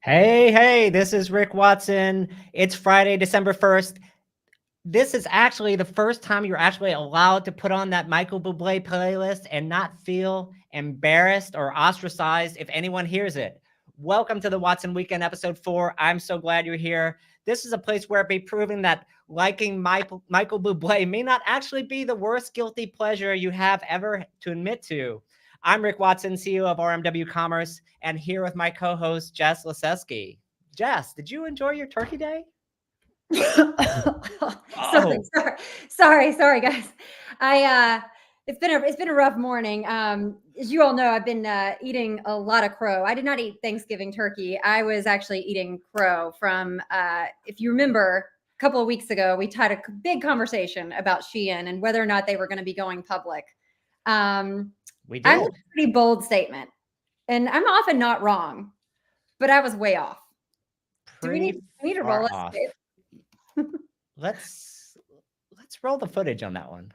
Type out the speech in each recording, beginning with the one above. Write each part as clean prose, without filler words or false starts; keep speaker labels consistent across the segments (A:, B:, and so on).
A: Hey, this is Rick Watson. It's Friday, December 1st. This is actually the first time you're actually allowed to put on that Michael Bublé playlist and not feel embarrassed or ostracized if anyone hears it. Welcome to the Watson Weekend, episode 4. I'm so glad you're here. This is a place where it be proven that liking Michael Bublé may not actually be the worst guilty pleasure you have ever to admit to. I'm Rick Watson, CEO of RMW Commerce, and here with my co-host, Jess Laseski. Jess, did you enjoy your turkey day?
B: Sorry, guys. It's been a rough morning. As you all know, I've been eating a lot of crow. I did not eat Thanksgiving turkey. I was actually eating crow from, if you remember, a couple of weeks ago, we had a big conversation about Shein and whether or not they were going to be going public.
A: We did.
B: I made a pretty bold statement, and I'm often not wrong, but I was way off. Do we need to roll it?
A: Let's roll the footage on that one.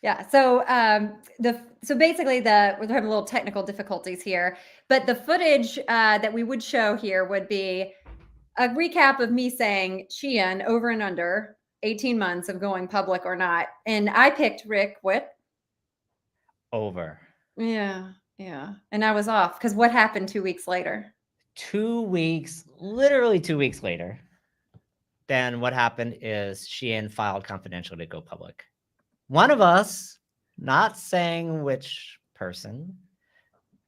B: Yeah. So basically we're having a little technical difficulties here, but the footage that we would show here would be a recap of me saying Shein over and under 18 months of going public or not. And I picked Rick, what?
A: Over.
B: Yeah. And I was off because what happened 2 weeks later?
A: Literally 2 weeks later, then what happened is Shein filed confidential to go public. One of us, not saying which person,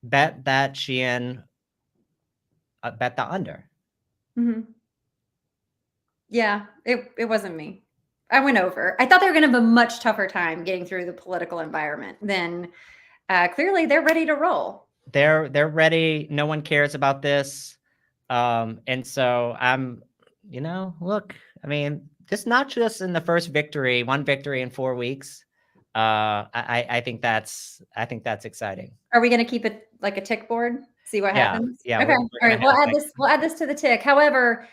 A: bet that Shein bet the under.
B: Mm-hmm. Yeah, it wasn't me. I went over. I thought they were going to have a much tougher time getting through the political environment. Then clearly they're ready to roll.
A: They're ready. No one cares about this. And so I'm, look, I mean, this not just in the first victory, one victory in 4 weeks. I think that's exciting.
B: Are we going to keep it like a tick board? See what happens?
A: Yeah.
B: Okay. All right. We'll add this to the tick. However,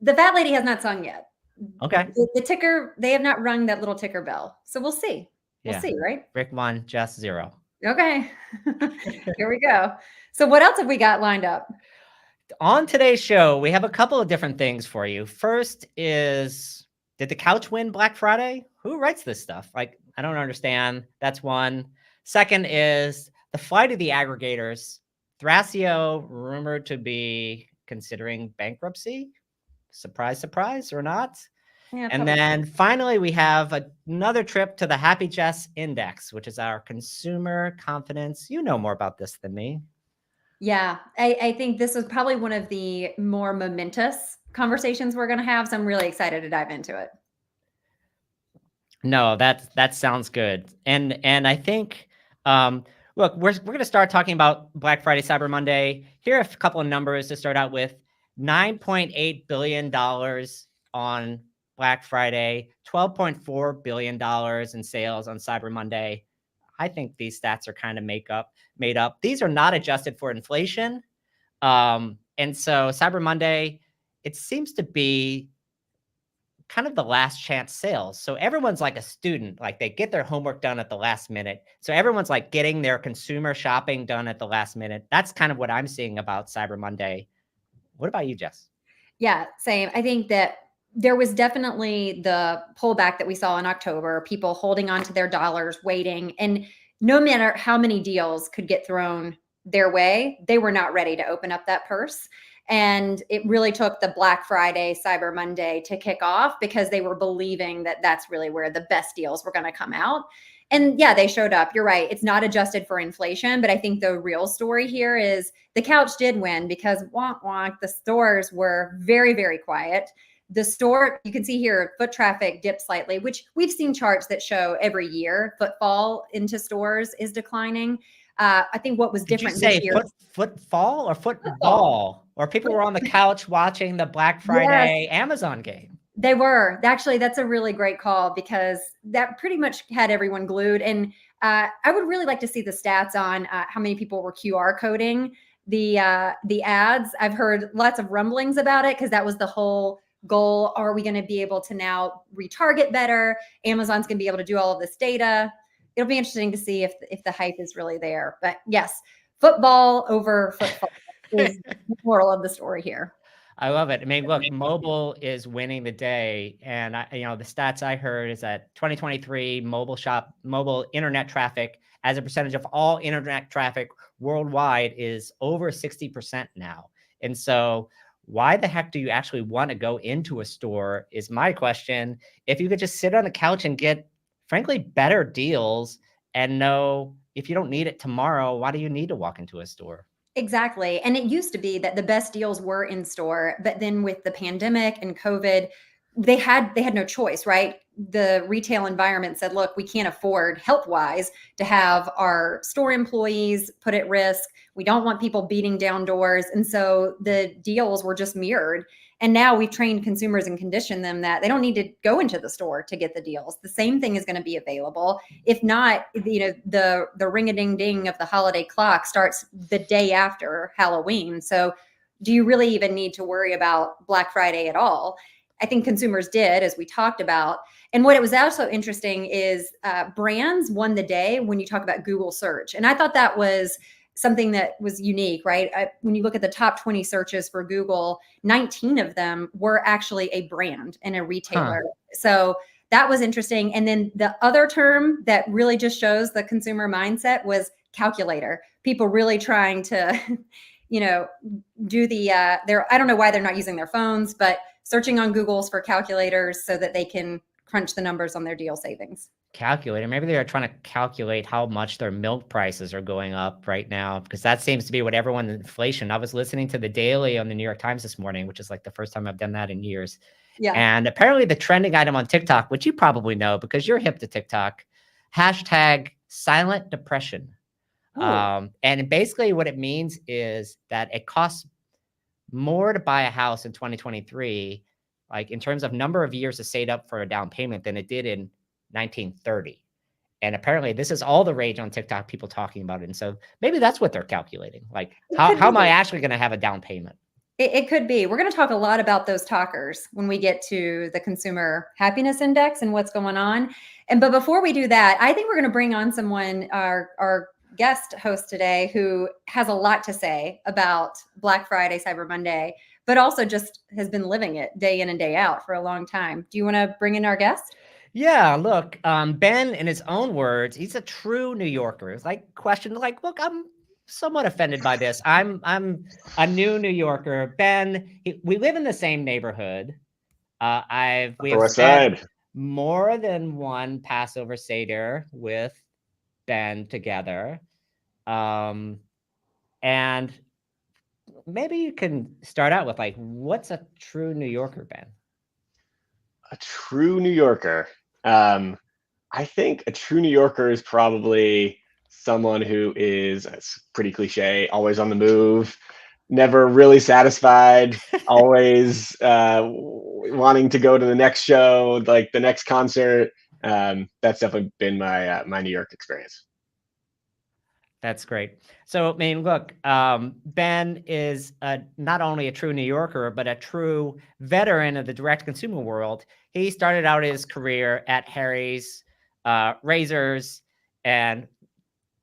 B: the fat lady has not sung yet.
A: Okay.
B: The ticker, they have not rung that little ticker bell. So we'll see. We'll see, right?
A: Rick 1, Jess 0.
B: Okay. Here we go. So what else have we got lined up?
A: On today's show, we have a couple of different things for you. First is, did the couch win Black Friday? Who writes this stuff? Like, I don't understand. That's one. Second is the flight of the aggregators. Thrasio rumored to be considering bankruptcy. Surprise, surprise, or not?
B: Yeah,
A: and then finally, we have another trip to the Happy Jess Index, which is our consumer confidence. You know more about this than me.
B: Yeah, I think this is probably one of the more momentous conversations we're going to have. So I'm really excited to dive into it.
A: No, that sounds good. And I think, look, we're going to start talking about Black Friday, Cyber Monday. Here are a couple of numbers to start out with. $9.8 billion on Black Friday, $12.4 billion in sales on Cyber Monday. I think these stats are kind of made up. These are not adjusted for inflation. And so Cyber Monday, it seems to be kind of the last chance sales. So everyone's like a student, like they get their homework done at the last minute. So everyone's like getting their consumer shopping done at the last minute. That's kind of what I'm seeing about Cyber Monday. What about you, Jess?
B: Yeah, same. I think that there was definitely the pullback that we saw in October, people holding on to their dollars, waiting. And no matter how many deals could get thrown their way, they were not ready to open up that purse. And it really took the Black Friday, Cyber Monday to kick off because they were believing that that's really where the best deals were going to come out. And yeah, they showed up. You're right. It's not adjusted for inflation, but I think the real story here is the couch did win because wonk, wonk, the stores were very, very quiet. The store, you can see here, foot traffic dipped slightly, which we've seen charts that show every year footfall into stores is declining. I think what was
A: Did you
B: different this
A: say
B: year.
A: football or
B: Football.
A: football? Or people were on the couch watching the Black
B: Yes,
A: Friday Amazon game?
B: they were. Actually, that's a really great call because that pretty much had everyone glued. And I would really like to see the stats on how many people were QR coding the ads. I've heard lots of rumblings about it because that was the whole goal. Are we going to be able to now retarget better? Amazon's going to be able to do all of this data. It'll be interesting to see if the hype is really there. But yes, football over football is the moral of the story here.
A: I love it. I mean, look, mobile is winning the day. And the stats I heard is that 2023 mobile internet traffic as a percentage of all internet traffic worldwide is over 60% now. And so why the heck do you actually want to go into a store is my question. If you could just sit on the couch and get, frankly, better deals and know if you don't need it tomorrow, why do you need to walk into a store?
B: Exactly. And it used to be that the best deals were in store, but then with the pandemic and COVID, they had no choice, right? The retail environment said, look, we can't afford health-wise to have our store employees put at risk. We don't want people beating down doors. And so the deals were just mirrored. And now we've trained consumers and conditioned them that they don't need to go into the store to get the deals. The same thing is going to be available. If not, the ring-a-ding-ding of the holiday clock starts the day after Halloween. So do you really even need to worry about Black Friday at all? I think consumers did, as we talked about. And what it was also interesting is brands won the day when you talk about Google search. And I thought that was something that was unique, right? When you look at the top 20 searches for Google, 19 of them were actually a brand and a retailer. So that was interesting. And then the other term that really just shows the consumer mindset was calculator. People really trying to, do the, I don't know why they're not using their phones, but searching on Google's for calculators so that they can crunch the numbers on their deal savings.
A: Calculator. Maybe they're trying to calculate how much their milk prices are going up right now, because that seems to be what everyone's inflation. I was listening to the Daily on the New York Times this morning, which is like the first time I've done that in years.
B: Yeah.
A: And apparently the trending item on TikTok, which you probably know because you're hip to TikTok, hashtag silent depression. And basically what it means is that it costs more to buy a house in 2023, like in terms of number of years to save up for a down payment than it did in 1930. And apparently this is all the rage on TikTok, people talking about it. And so maybe that's what they're calculating. Like, how am I actually going to have a down payment?
B: It could be. We're going to talk a lot about those talkers when we get to the consumer happiness index and what's going on. But before we do that, I think we're going to bring on someone, our guest host today, who has a lot to say about Black Friday, Cyber Monday, but also just has been living it day in and day out for a long time. Do you want to bring in our guest?
A: Yeah, look, Ben, in his own words, he's a true New Yorker. It's like questioned, like, look, I'm somewhat offended by this. I'm a new New Yorker. Ben, we live in the same neighborhood. We have spent more than one Passover Seder with Ben together. And maybe you can start out with, like, what's a true New Yorker, Ben?
C: A true New Yorker. I think a true New Yorker is probably someone who is, it's pretty cliche, always on the move, never really satisfied, always wanting to go to the next show, like the next concert. That's definitely been my New York experience.
A: That's great. So, I mean, look, Ben is not only a true New Yorker, but a true veteran of the direct consumer world. He started out his career at Harry's Razors, and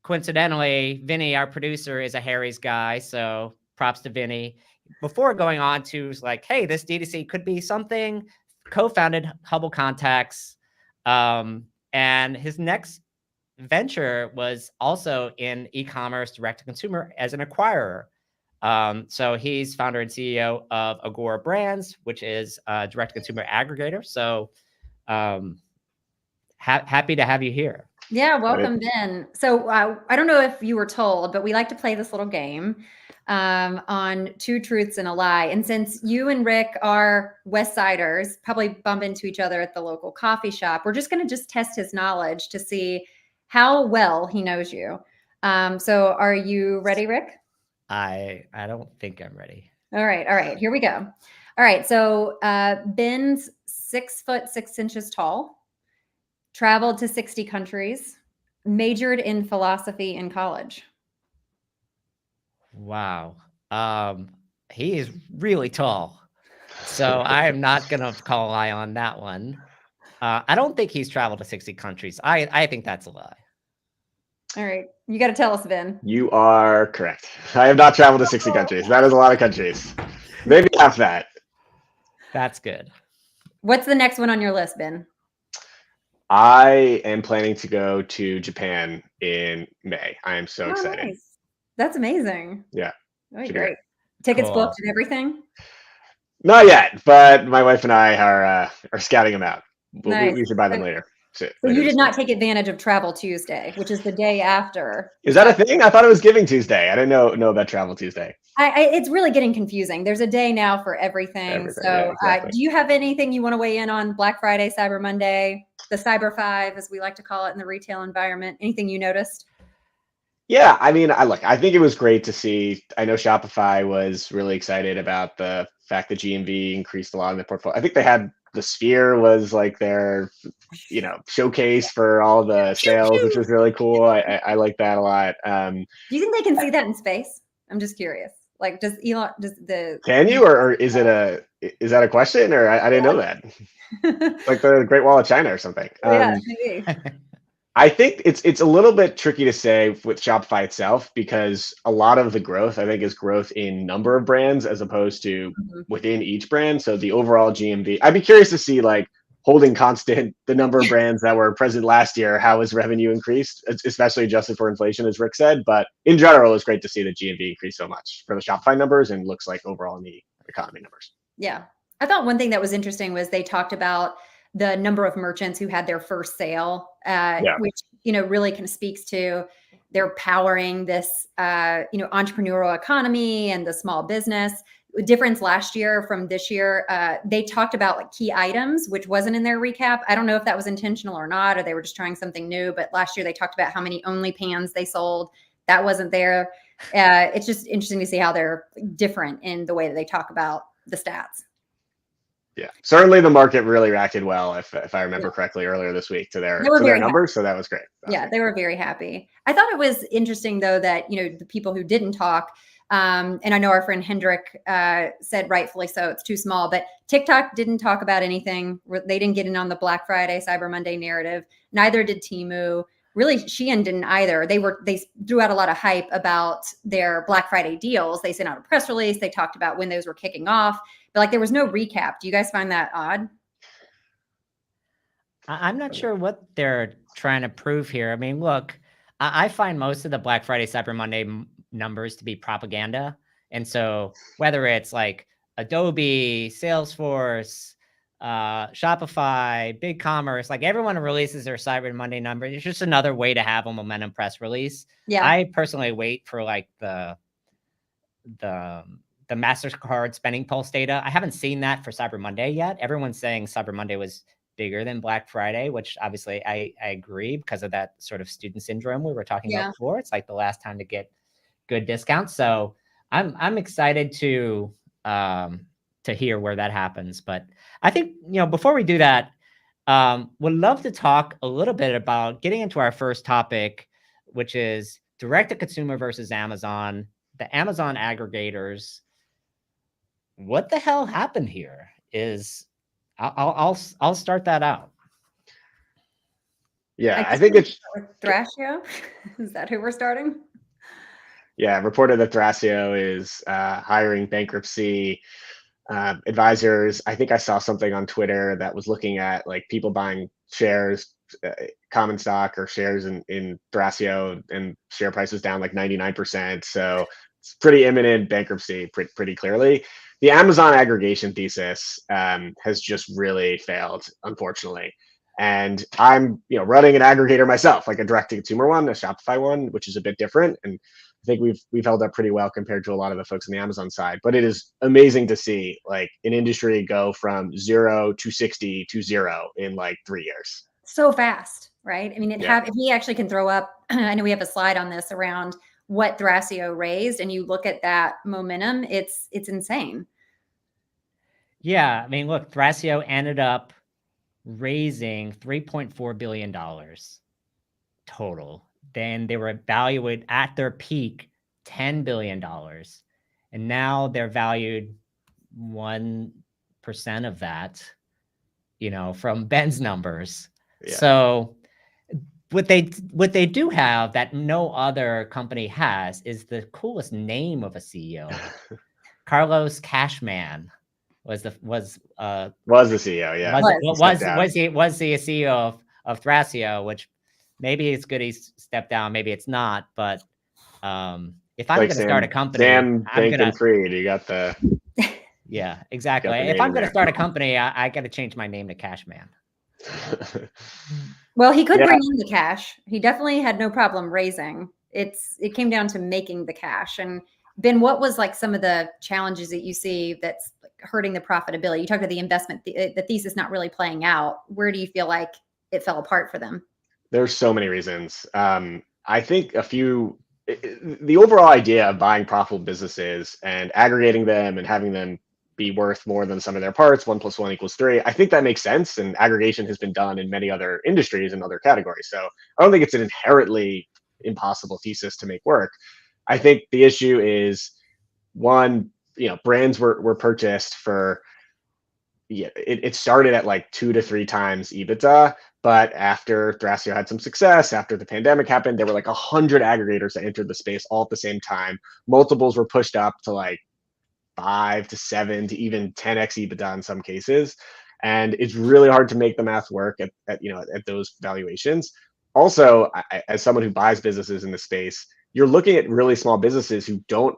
A: coincidentally, Vinny, our producer, is a Harry's guy. So props to Vinny. Before going on to like, hey, this D2C could be something, co-founded Hubble Contacts. And his next venture was also in e-commerce, direct-to-consumer as an acquirer. So he's founder and CEO of Agora Brands, which is a direct-to-consumer aggregator. So happy to have you here.
B: Yeah, welcome, Ben. So I don't know if you were told, but we like to play this little game on Two Truths and a Lie. And since you and Rick are West Siders, probably bump into each other at the local coffee shop, we're just going to test his knowledge to see how well he knows you. So are you ready, Rick?
A: I don't think I'm ready.
B: All right. Here we go. All right. So Ben's 6'6" tall, traveled to 60 countries, majored in philosophy in college.
A: Wow. He is really tall. So I am not gonna call a lie on that one. I don't think he's traveled to 60 countries. I think that's a lie.
B: All right. You got to tell us, Ben.
C: You are correct. I have not traveled to 60 countries. That is a lot of countries. Maybe half that.
A: That's good.
B: What's the next one on your list, Ben?
C: I am planning to go to Japan in May. I am so excited.
B: Nice. That's amazing.
C: Yeah.
B: Oh,
C: Should be
B: great. Tickets
A: Cool.
B: booked and everything?
C: Not yet, but my wife and I are scouting them out.
B: Nice.
C: We should buy them later.
B: So you did not take advantage of Travel Tuesday, which is the day after.
C: Is that a thing? I thought it was Giving Tuesday. I didn't know about Travel Tuesday.
B: It's really getting confusing. There's a day now for everything. So
C: yeah, exactly.
B: do you have anything you want to weigh in on Black Friday, Cyber Monday, the Cyber 5, as we like to call it in the retail environment? Anything you noticed?
C: Yeah, I mean, I think it was great to see. I know Shopify was really excited about the fact that GMV increased a lot in the portfolio. I think they had the Sphere was like their, showcase for all the sales, which was really cool. I like that a lot.
B: Do you think they can see that in space? I'm just curious. Like, does the
C: Can you, or is that a question, or I didn't know that? Like the Great Wall of China or something.
B: Yeah, maybe.
C: I think it's a little bit tricky to say with Shopify itself, because a lot of the growth, I think, is growth in number of brands as opposed to within each brand. So the overall GMV, I'd be curious to see, like, holding constant the number of brands that were present last year, how has revenue increased, especially adjusted for inflation, as Rick said. But in general, it's great to see the GMV increase so much for the Shopify numbers, and looks like overall in the economy numbers.
B: Yeah. I thought one thing that was interesting was they talked about the number of merchants who had their first sale, which, really kind of speaks to they're powering this, entrepreneurial economy and the small business. The difference last year from this year, they talked about like key items, which wasn't in their recap. I don't know if that was intentional or not, or they were just trying something new. But last year they talked about how many only pans they sold. That wasn't there. It's just interesting to see how they're different in the way that they talk about the stats.
C: Yeah, certainly the market really reacted well, if I remember correctly, earlier this week to their numbers. So that was great.
B: They were very happy. I thought it was interesting, though, that the people who didn't talk, and I know our friend Hendrik said rightfully so, it's too small, but TikTok didn't talk about anything. They didn't get in on the Black Friday, Cyber Monday narrative. Neither did Temu. Really, Shein didn't either. They threw out a lot of hype about their Black Friday deals. They sent out a press release. They talked about when those were kicking off, but like there was no recap. Do you guys find that odd?
A: I'm not sure what they're trying to prove here. I mean, look, I find most of the Black Friday, Cyber Monday numbers to be propaganda. And so whether it's like Adobe, Salesforce, Shopify, BigCommerce, like everyone releases their Cyber Monday number. It's just another way to have a momentum press release.
B: Yeah.
A: I personally wait for like the MasterCard spending pulse data. I haven't seen that for Cyber Monday yet. Everyone's saying Cyber Monday was bigger than Black Friday, which obviously I agree because of that sort of student syndrome we were talking about before. It's like the last time to get good discounts. So I'm excited to hear where that happens. But I think, before we do that, would love to talk a little bit about getting into our first topic, which is direct to consumer versus Amazon, the Amazon aggregators. What the hell happened here? I'll start that out.
C: Yeah, I think it's
B: Thrasio. Is that who we're starting?
C: Yeah, reported that Thrasio is hiring bankruptcy advisors. I think I saw something on Twitter that was looking at like people buying shares, common stock or shares in Thrasio, and share prices down like 99%. So it's pretty imminent bankruptcy, pretty clearly. The Amazon aggregation thesis has just really failed, unfortunately. And I'm, running an aggregator myself, like a direct-to-consumer one, a Shopify one, which is a bit different. And I think we've held up pretty well compared to a lot of the folks on the Amazon side. But it is amazing to see like an industry go from 0 to 60 to 0 in like 3 years.
B: So fast, right? I mean, if he actually can throw up I know we have a slide on this around what Thrasio raised, and you look at that momentum, it's insane.
A: Yeah, I mean, look, Thrasio ended up raising $3.4 billion total. Then they were valued at their peak $10 billion. And now they're valued 1% of that, from Ben's numbers. Yeah. So what they do have that no other company has is the coolest name of a CEO. Carlos Cashman was the
C: CEO, yeah.
A: Was the CEO of Thrasio, which maybe it's good he stepped down, maybe it's not. But if I'm going to start a company,
C: Sam Bankman-Fried, you got the
A: yeah, exactly. If I'm going to start a company, I got to change my name to Cashman.
B: Well, he could bring in the cash. He definitely had no problem raising. It came down to making the cash. And Ben, what was like some of the challenges that you see that's hurting the profitability? You talked about the investment, the thesis not really playing out. Where do you feel like it fell apart for them?
C: There's so many reasons. I think the overall idea of buying profitable businesses and aggregating them and having them be worth more than some of their parts, 1 + 1 = 3. I think that makes sense. And aggregation has been done in many other industries and other categories. So I don't think it's an inherently impossible thesis to make work. I think the issue is, one, brands were purchased for, it started at like 2 to 3 times EBITDA. But after Thrasio had some success, after the pandemic happened, there were like 100 aggregators that entered the space all at the same time. Multiples were pushed up to like 5 to 7 to even 10x EBITDA in some cases. And it's really hard to make the math work at those valuations. Also, as someone who buys businesses in the space, you're looking at really small businesses who don't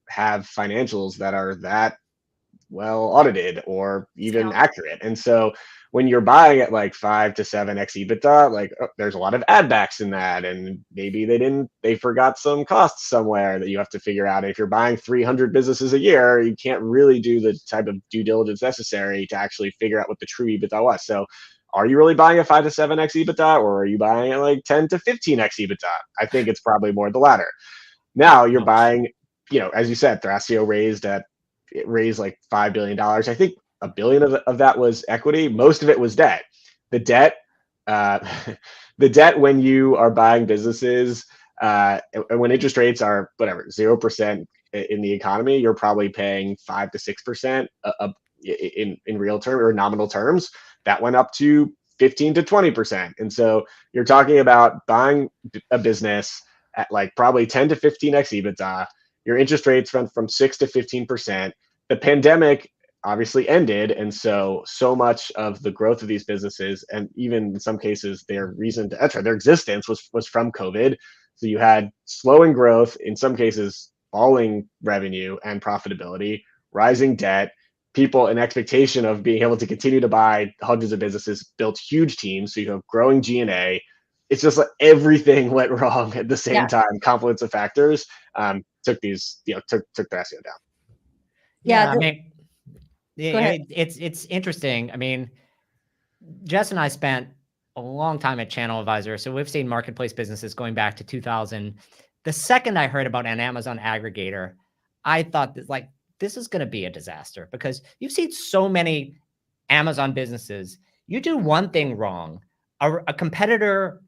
C: have financials that are that well audited or even accurate. And so when you're buying at like 5 to 7x EBITDA, like there's a lot of add backs in that. And maybe they forgot some costs somewhere that you have to figure out. If you're buying 300 businesses a year, you can't really do the type of due diligence necessary to actually figure out what the true EBITDA was. So are you really buying a 5 to 7x EBITDA, or are you buying at like 10 to 15x EBITDA? I think it's probably more the latter. Now you're buying, as you said, Thrasio raised like $5 billion. I think $1 billion of that was equity. Most of it was debt. The debt when you are buying businesses, when interest rates are 0% in the economy, you're probably paying 5 to 6% in real terms or nominal terms. That went up to 15 to 20%. And so you're talking about buying a business at like probably 10 to 15x EBITDA. Your interest rates went from 6 to 15%. The pandemic obviously ended, and so much of the growth of these businesses, and even in some cases their existence was from COVID. So you had slowing growth, in some cases falling revenue and profitability, rising debt, people in expectation of being able to continue to buy hundreds of businesses, built huge teams, so you have growing G&A. It's just like everything went wrong at the same time. Confluence of factors took Thrasio down.
A: Yeah, I mean, it's interesting. I mean, Jess and I spent a long time at Channel Advisor, so we've seen marketplace businesses going back to 2000. The second I heard about an Amazon aggregator, I thought that this is going to be a disaster, because you've seen so many Amazon businesses. You do one thing wrong, a competitor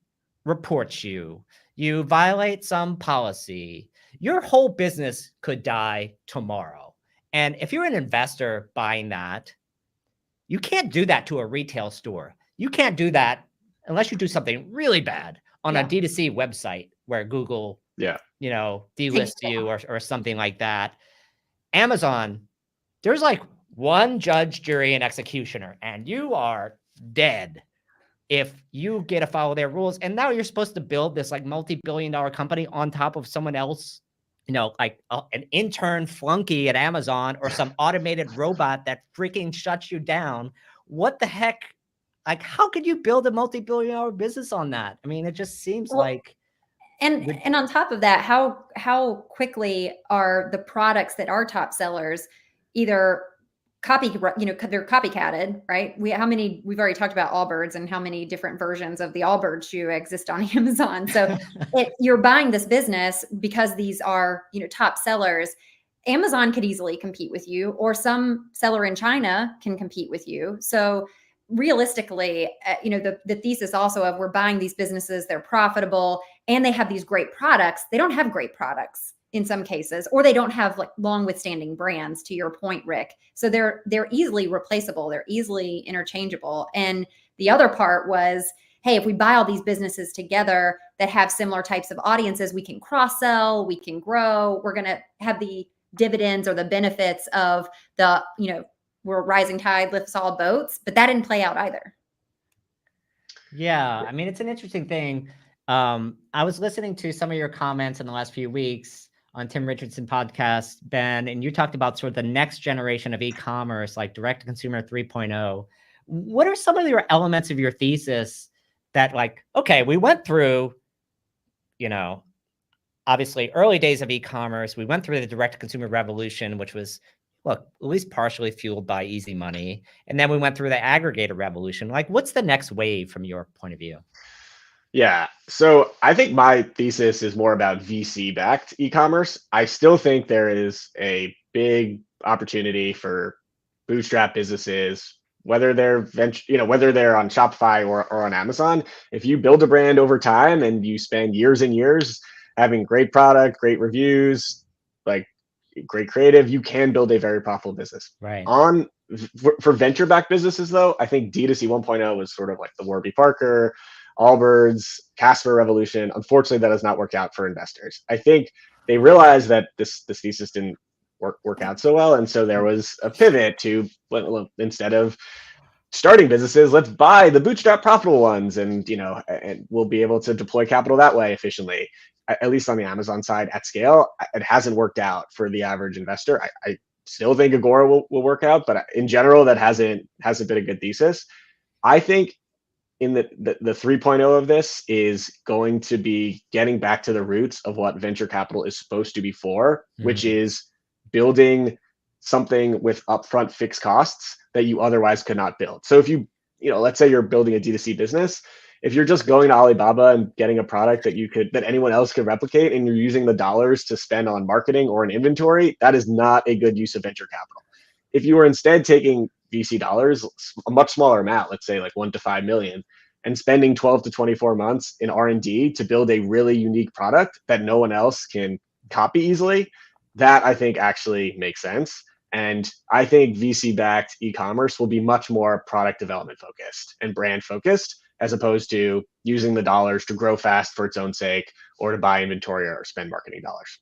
A: reports you, you violate some policy, your whole business could die tomorrow. And if you're an investor buying that, you can't do that to a retail store. You can't do that unless you do something really bad on a D2C website where Google, delists you or something like that. Amazon, there's like one judge, jury, and executioner, and you are dead if you get to follow their rules. And now you're supposed to build this like multi-billion-dollar company on top of someone else, like an intern flunky at Amazon or some automated robot that freaking shuts you down. What the heck? Like, how could you build a multi-billion-dollar business on that? I mean, it just seems like.
B: And on top of that, how quickly are the products that are top sellers either they're copycatted, right? We've already talked about Allbirds and how many different versions of the Allbirds shoe exist on Amazon. So you're buying this business because these are, top sellers. Amazon could easily compete with you, or some seller in China can compete with you. So realistically, the thesis also of we're buying these businesses, they're profitable and they have these great products. They don't have great products in some cases, or they don't have like long withstanding brands, to your point, Rick. So they're easily replaceable. They're easily interchangeable. And the other part was, hey, if we buy all these businesses together that have similar types of audiences, we can cross sell, we can grow. We're going to have the dividends or the benefits of the, where rising tide lifts all boats, but that didn't play out either.
A: Yeah. I mean, it's an interesting thing. I was listening to some of your comments in the last few weeks on Tim Richardson podcast, Ben, and you talked about sort of the next generation of e-commerce, like direct to consumer 3.0. What are some of your elements of your thesis that, like, okay, we went through, obviously early days of e-commerce, we went through the direct to consumer revolution, which was, look, at least partially fueled by easy money. And then we went through the aggregator revolution. Like, what's the next wave from your point of view?
C: Yeah. So I think my thesis is more about VC-backed e-commerce. I still think there is a big opportunity for bootstrap businesses, whether they're whether they're on Shopify or on Amazon. If you build a brand over time and you spend years and years having great product, great reviews, like great creative, you can build a very profitable business.
A: Right.
C: For venture-backed businesses, though, I think D2C 1.0 was sort of like the Warby Parker, Allbirds, Casper revolution. Unfortunately, that has not worked out for investors. I think they realized that this thesis didn't work out so well, and so there was a pivot to, instead of starting businesses, let's buy the bootstrap profitable ones, and and we'll be able to deploy capital that way efficiently. At least on the Amazon side at scale, it hasn't worked out for the average investor. I still think Agora will work out, but in general, that hasn't been a good thesis. I think in the 3.0 of this is going to be getting back to the roots of what venture capital is supposed to be for, which is building something with upfront fixed costs that you otherwise could not build. So if let's say you're building a D2C business, if you're just going to Alibaba and getting a product that anyone else could replicate, and you're using the dollars to spend on marketing or an inventory, that is not a good use of venture capital. If you were instead taking VC dollars, a much smaller amount, let's say like 1 to 5 million, and spending 12 to 24 months in R&D to build a really unique product that no one else can copy easily, that I think actually makes sense. And I think VC-backed e-commerce will be much more product development focused and brand focused, as opposed to using the dollars to grow fast for its own sake, or to buy inventory or spend marketing dollars.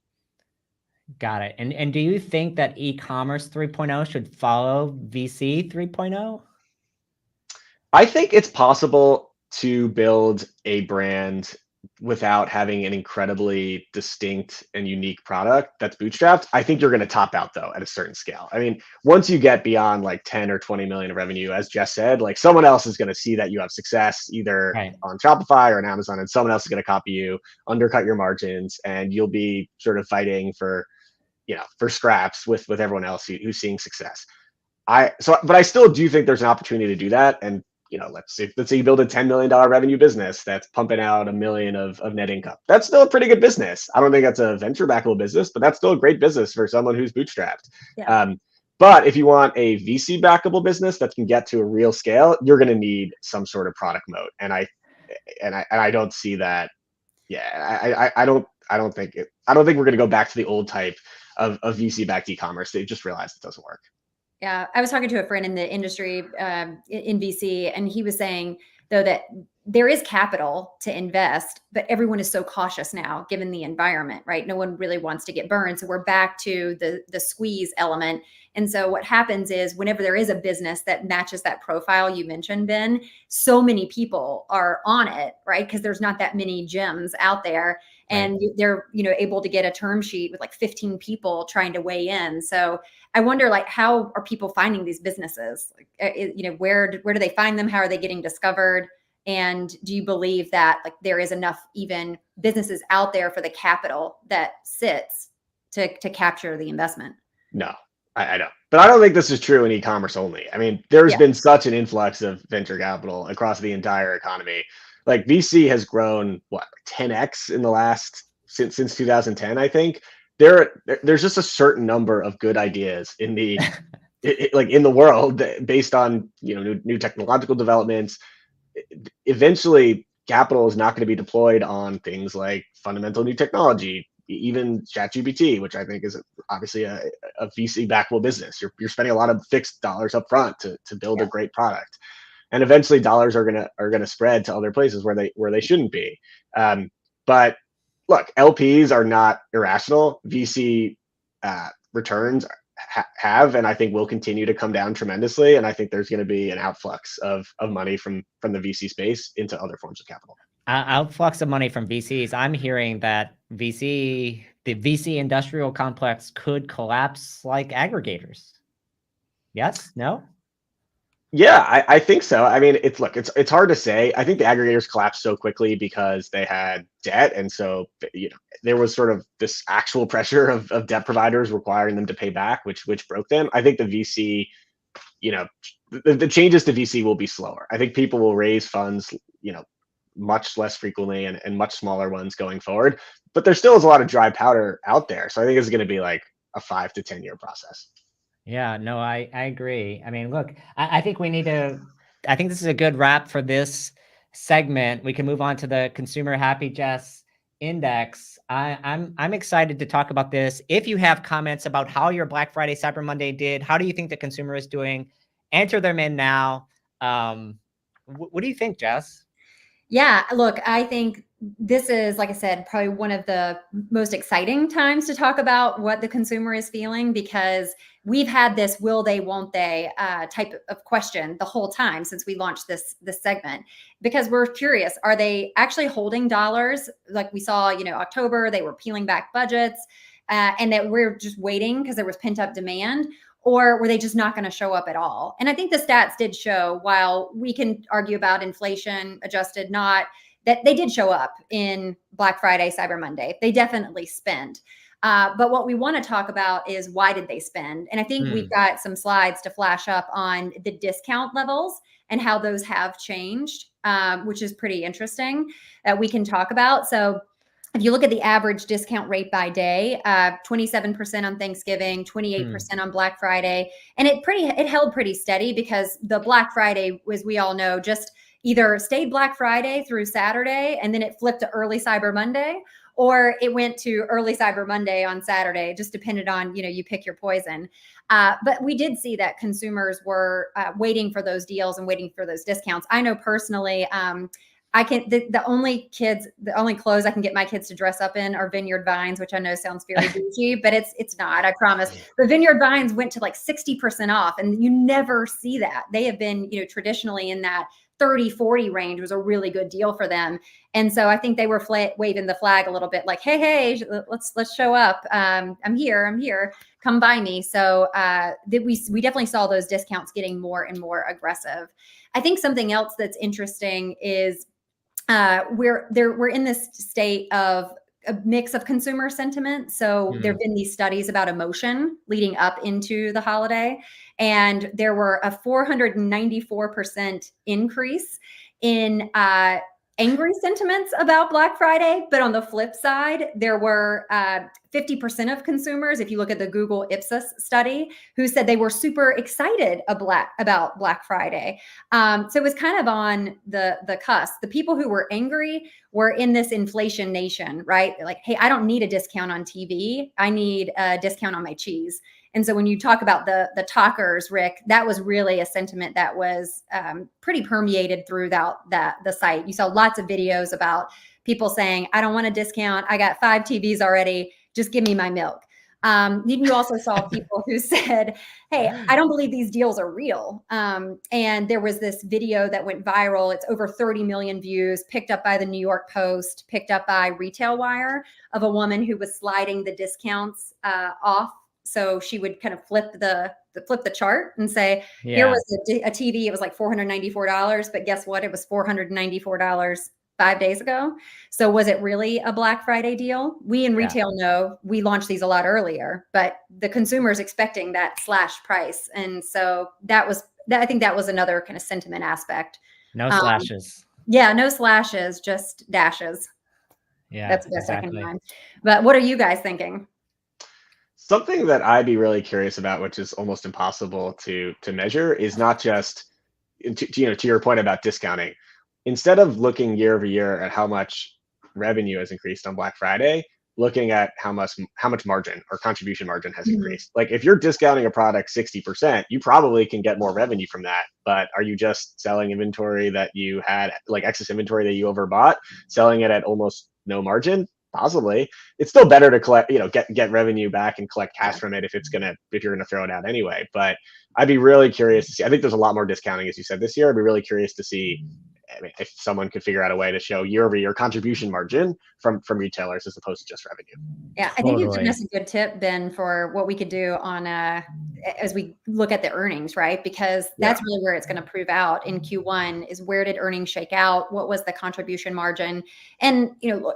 A: Got it. And do you think that e-commerce 3.0 should follow VC 3.0?
C: I think it's possible to build a brand without having an incredibly distinct and unique product that's bootstrapped. I think you're going to top out, though, at a certain scale. I mean, once you get beyond like 10 or 20 million of revenue, as Jess said, like someone else is going to see that you have success either on Shopify or on Amazon, and someone else is going to copy you, undercut your margins, and you'll be sort of fighting for scraps with everyone else who's seeing success. But I still do think there's an opportunity to do that. And let's say you build a $10 million revenue business that's pumping out $1 million of net income. That's still a pretty good business. I don't think that's a venture backable business, but that's still a great business for someone who's bootstrapped. Yeah. But if you want a VC backable business that can get to a real scale, you're going to need some sort of product moat. And I don't see that. Yeah, I don't think we're going to go back to the old type of VC backed e-commerce. They just realized it doesn't work.
B: Yeah, I was talking to a friend in the industry in VC, and he was saying, though, that there is capital to invest, but everyone is so cautious now, given the environment, right? No one really wants to get burned. So we're back to the squeeze element. And so what happens is whenever there is a business that matches that profile you mentioned, Ben, so many people are on it, right? Because there's not that many gems out there. And they're, able to get a term sheet with like 15 people trying to weigh in. So I wonder, like, how are people finding these businesses? Where do they find them? How are they getting discovered? And do you believe that like there is enough even businesses out there for the capital that sits to capture the investment?
C: No, I know, but I don't think this is true in e-commerce only. I mean, there's
B: Yeah.
C: been such an influx of venture capital across the entire economy. Like VC has grown what 10x in the last since 2010, I think. There's just a certain number of good ideas in the like in the world based on new technological developments. Eventually capital is not going to be deployed on things like fundamental new technology, even ChatGPT, which I think is obviously a VC backable business. You're spending a lot of fixed dollars up front to build a great product, and eventually dollars are gonna spread to other places where they shouldn't be. But look, LPs are not irrational. VC returns have, and I think will continue to come down tremendously. And I think there's going to be an outflux of money from the VC space into other forms of capital.
A: Outflux of money from VCs. I'm hearing that the VC industrial complex could collapse like aggregators. Yes? No?
C: Yeah, I think so. I mean, it's hard to say. I think the aggregators collapsed so quickly because they had debt, and so there was sort of this actual pressure of debt providers requiring them to pay back, which broke them. I think the VC, the changes to VC will be slower. I think people will raise funds, much less frequently and much smaller ones going forward. But there still is a lot of dry powder out there, so I think it's going to be like a 5 to 10 year process.
A: Yeah, no, I agree. I mean, look, I think I think this is a good wrap for this segment. We can move on to the Consumer Happy Jess Index. I'm excited to talk about this. If you have comments about how your Black Friday, Cyber Monday did, how do you think the consumer is doing? Enter them in now. What do you think, Jess?
B: Yeah, look, I think this is, like I said, probably one of the most exciting times to talk about what the consumer is feeling, because we've had this will they, won't they type of question the whole time since we launched this segment, because we're curious, are they actually holding dollars? Like we saw, October, they were peeling back budgets and that we're just waiting because there was pent up demand. Or were they just not going to show up at all? And I think the stats did show, while we can argue about inflation adjusted, not that they did show up in Black Friday, Cyber Monday. They definitely spent. But what we want to talk about is why did they spend? And I think we've got some slides to flash up on the discount levels and how those have changed, which is pretty interesting that we can talk about. So if you look at the average discount rate by day, 27% on Thanksgiving, 28% on Black Friday, and it held pretty steady because the Black Friday, as we all know, just either stayed Black Friday through Saturday and then it flipped to early Cyber Monday, or it went to early Cyber Monday on Saturday. It just depended on, you pick your poison. But we did see that consumers were waiting for those deals and waiting for those discounts. I know personally, the only clothes I can get my kids to dress up in are Vineyard Vines, which I know sounds very bougie, but it's not, I promise. But Vineyard Vines went to like 60% off, and you never see that. They have been, traditionally in that 30-40 range was a really good deal for them. And so I think they were waving the flag a little bit like, hey, let's show up. I'm here. Come by me. So we definitely saw those discounts getting more and more aggressive. I think something else that's interesting is we're in this state of a mix of consumer sentiment. So there've been these studies about emotion leading up into the holiday, and there were a 494% increase in angry sentiments about Black Friday. But on the flip side, there were 50% of consumers, if you look at the Google Ipsos study, who said they were super excited about Black Friday. So it was kind of on the cusp. The people who were angry were in this inflation nation, right? They're like, hey, I don't need a discount on TV. I need a discount on my cheese. And so when you talk about the talkers, Rick, that was really a sentiment that was pretty permeated throughout the site. You saw lots of videos about people saying, I don't want a discount. I got 5 TVs already. Just give me my milk. Then you also saw people who said, hey, I don't believe these deals are real. And there was this video that went viral. It's over 30 million views, picked up by the New York Post, picked up by Retail Wire, of a woman who was sliding the discounts off. So she would kind of flip the chart and say, here was a TV. It was like $494, but guess what? It was $494 5 days ago. So was it really a Black Friday deal? We in retail know we launched these a lot earlier, but the consumer is expecting that slash price. And so I think that was another kind of sentiment aspect.
A: No slashes.
B: Yeah, no slashes, just dashes.
A: Yeah,
B: that's the best I can find. But what are you guys thinking?
C: Something that I'd be really curious about, which is almost impossible to measure, is not just to your point about discounting. Instead of looking year over year at how much revenue has increased on Black Friday, looking at how much margin or contribution margin has increased. Like if you're discounting a product 60%, you probably can get more revenue from that. But are you just selling inventory that you had, like excess inventory that you overbought, selling it at almost no margin? Possibly. It's still better to collect, get revenue back and collect cash from it if you're gonna throw it out anyway. But I'd be really curious to see. I think there's a lot more discounting, as you said, this year. I'd be really curious to see if someone could figure out a way to show year-over-year contribution margin from retailers as opposed to just revenue.
B: Yeah, I think you've given us a good tip, Ben, for what we could do on as we look at the earnings, right? Because that's really where it's going to prove out in Q1 is where did earnings shake out? What was the contribution margin? And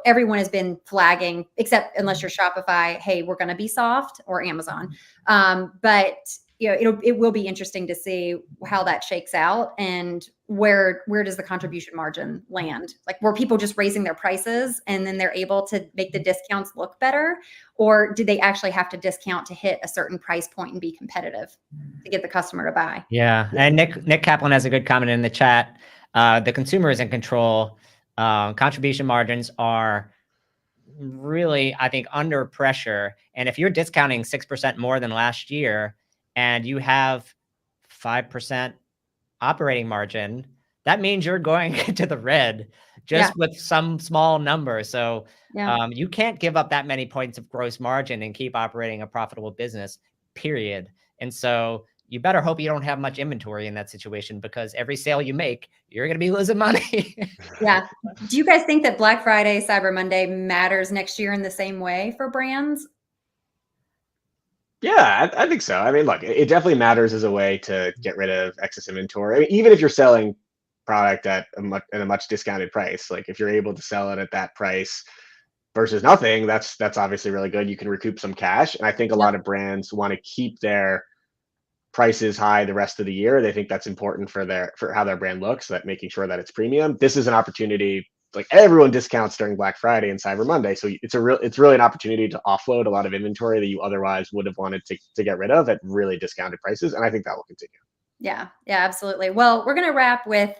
B: everyone has been flagging, except unless you're Shopify, hey, we're going to be soft, or Amazon. But it will be interesting to see how that shakes out and where does the contribution margin land? Like, were people just raising their prices and then they're able to make the discounts look better? Or did they actually have to discount to hit a certain price point and be competitive to get the customer to buy?
A: Yeah. And Nick Kaplan has a good comment in the chat. The consumer is in control. Contribution margins are really, I think, under pressure. And if you're discounting 6% more than last year, and you have 5% operating margin, that means you're going into the red just with some small number. So you can't give up that many points of gross margin and keep operating a profitable business, period. And so you better hope you don't have much inventory in that situation, because every sale you make, you're going to be losing money.
B: Yeah. Do you guys think that Black Friday, Cyber Monday matters next year in the same way for brands?
C: Yeah, I think so. I mean, look, it definitely matters as a way to get rid of excess inventory. I mean, even if you're selling product at a much discounted price, like if you're able to sell it at that price versus nothing, that's obviously really good. You can recoup some cash. And I think a lot of brands want to keep their prices high the rest of the year. They think that's important for how their brand looks, that making sure that it's premium. This is an opportunity. Like everyone discounts during Black Friday and Cyber Monday. So it's really an opportunity to offload a lot of inventory that you otherwise would have wanted to get rid of at really discounted prices. And I think that will continue. Yeah,
B: absolutely. Well, we're going to wrap with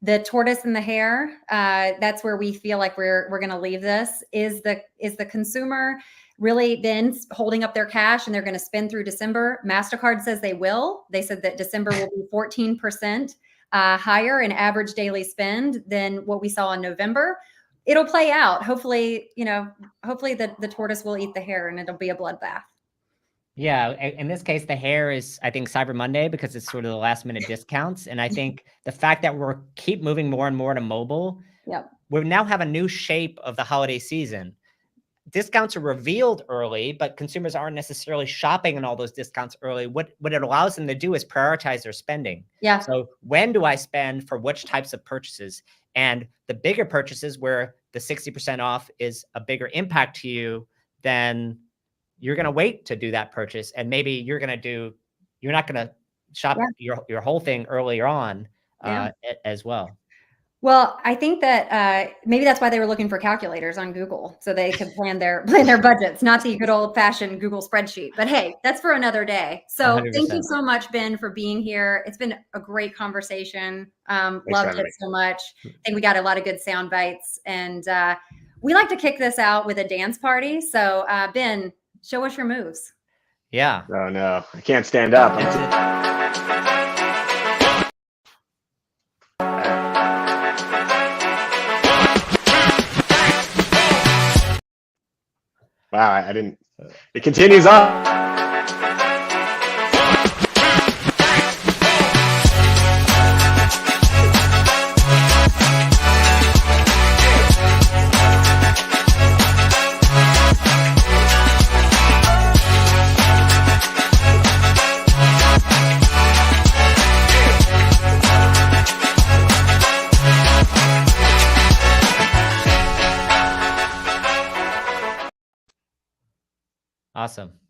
B: the tortoise and the hare. That's where we feel like we're going to leave this. Is the consumer really been holding up their cash and they're going to spend through December? MasterCard says they will. They said that December will be 14% higher in average daily spend than what we saw in November. It'll play out. Hopefully, the tortoise will eat the hare and it'll be a bloodbath.
A: Yeah. In this case, the hare is, I think, Cyber Monday, because it's sort of the last minute discounts. And I think the fact that we're keep moving more and more to mobile, we now have a new shape of the holiday season. Discounts are revealed early, but consumers aren't necessarily shopping in all those discounts early. What it allows them to do is prioritize their spending.
B: Yeah.
A: So when do I spend for which types of purchases? And the bigger purchases where the 60% off is a bigger impact to you, then you're going to wait to do that purchase. And maybe you're not going to shop your whole thing earlier on as well.
B: Well, I think that maybe that's why they were looking for calculators on Google, so they could plan their budgets, not the good old fashioned Google spreadsheet. But hey, that's for another day. So 100%. Thank you so much, Ben, for being here. It's been a great conversation. Loved it so much. I think we got a lot of good sound bites, and we like to kick this out with a dance party. So Ben, show us your moves.
A: Yeah.
C: Oh no, I can't stand up. Wow, I didn't. It continues on.
A: Awesome.